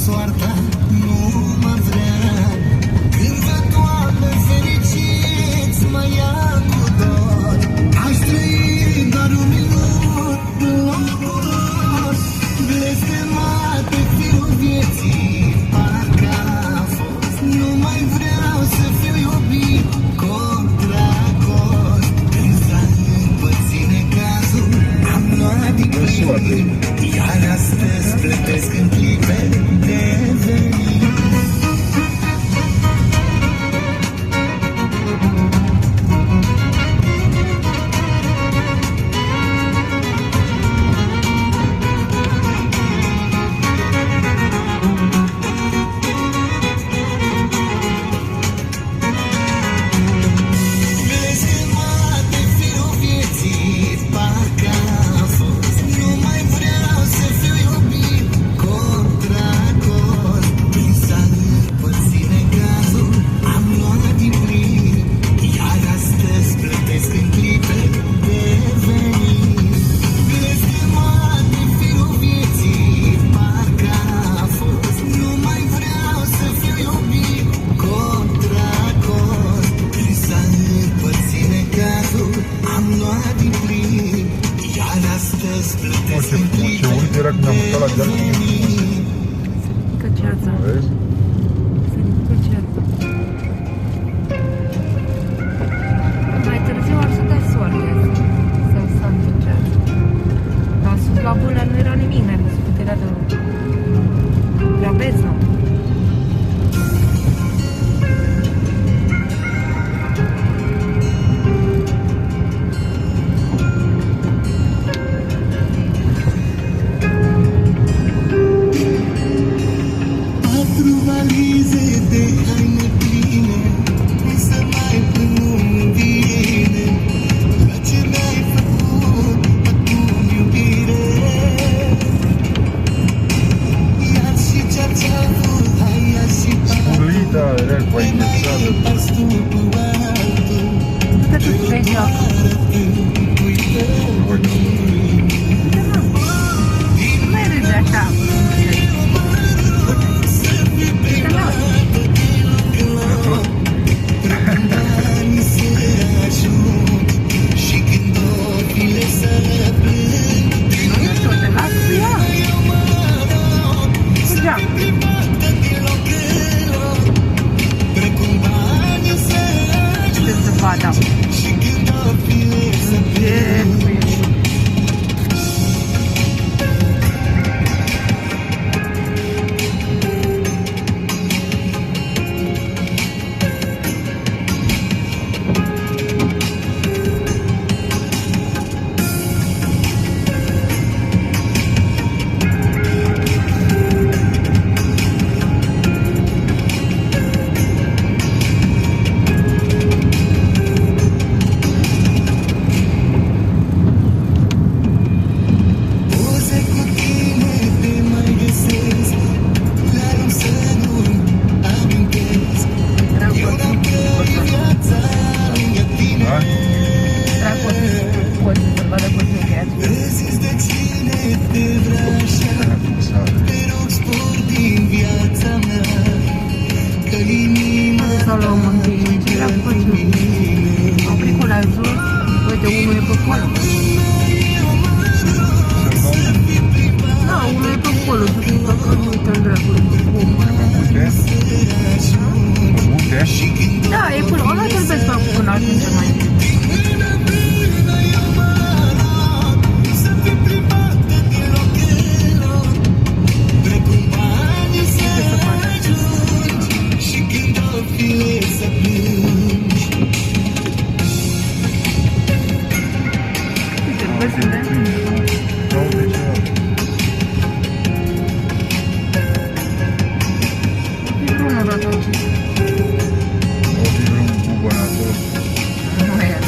soarta nu mă vrea. Când văd toamnă fericiți mă ia cu dor. Aș trăi doar un minut în locul lor. Blestemate fiul vieții parcă a fost. Nu mai vreau să fiu iubit contra cost. Când s-a împărțit necazul am luat din plin. Iar astăzi plătesc în clipe de venit. Blestemate fiul vieții parcă a fost. Nu mai vreau să fiu iubit contra cost. Când s-a împărțit necazul am luat din plin. Iar astăzi plătesc în clipe de venit. Blestemate fiul vieții parcă a fost. Nu mai vreau să fiu iubit contra cost. Când s-a împărțit necazul am luat din plin. Iar astăzi plătesc în clipe Ce era când am urcat la deal? Că ceața. Vezi? Se ridică ceața. Mai târziu ar să dea soarele să s-a întâmplat. Dar sus la Bulea nu era nimic, n-ai văzut cât era de prea beznă. Patru valize de haine pline, cum să mai plâng nu-mi vine. La ce mi-ai făcut acum iubire? Iar și ce-ați avut, hai iar și Urlita era cu mai indexată. pas tu cu altul. Că tu vrei joacă. Uite, Nu mai râde așa. ani se ajung și când ochile se plâng. Nu știu, te las cu ea. Cu geam. Precum banii se Ce să vadă. și când ochile se plâng. Poze cu tine te mai găsesc, dar un să nu-mi amintesc. Eu n-am trăit viața lângă tine. Da? Poți să vadă cu tine. Răzis de cine te vrea așa. Te rog spor din viața mea, că inima Sau la o mântâie, ce era cu tine. Au plicul la jos, uite, unul e pe acolo. Da, unul e pe acolo, tu când că nu uite-l dracului. Uite? Uite? Da, e până, ăla te-l vezi pe acum până ajunge mai bine. să fii privată din loc. Precum banii se ajung și când ochile se plâng. Uite, îl vezi unde? Da, uite ceva. E drumul ăla tot. O fi vreun gubanat acolo. Nu e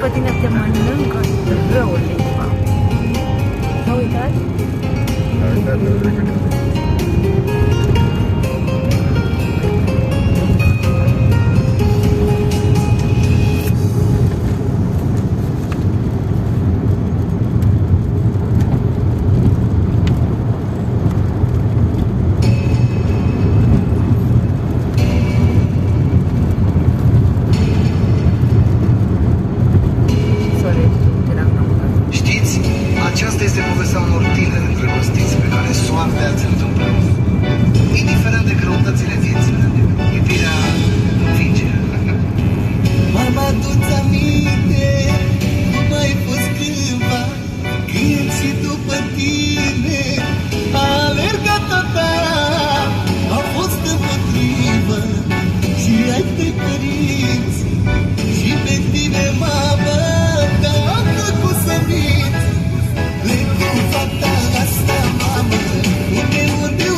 pe tine te mănâncă răul limba. Te uitați? Da, da. Știți, aceasta este povestea unor tineri îndrăgostiți pe care soarta ați întâmplat. Indiferent de greutățile vieții, iubirea învinge. M-am adus aminte, cum ai fost cândva, când și după tine a alergat a ta. A fost împotrivă și ai tăi părinți și pe tine, mamă, te-am făcut să minți. Plec cu fata asta, mamă, unde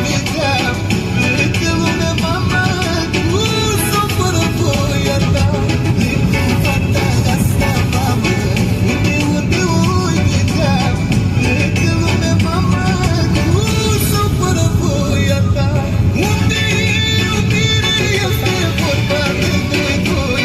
uiteam. Plec în lumea, mamă, cu sau fără voia ta. Plec cu fata asta, mamă, unde uiteam. Plec în lumea, mamă, cu sau fără voia ta. Unde iubire este vorba de doi.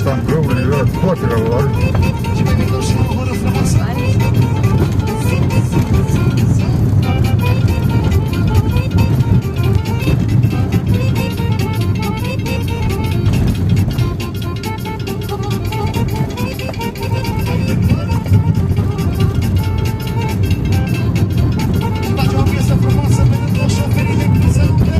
ăsta în grăul, toate la luare. Și mai vedem și o oră frumoasă. Face o piesă frumoasă pentru toți șoferii de cruzerurile.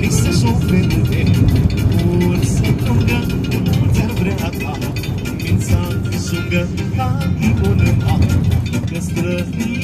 Lise șoferule, urți lungă, ți-ar vrea ta, mința sungă, ca iconă, că străni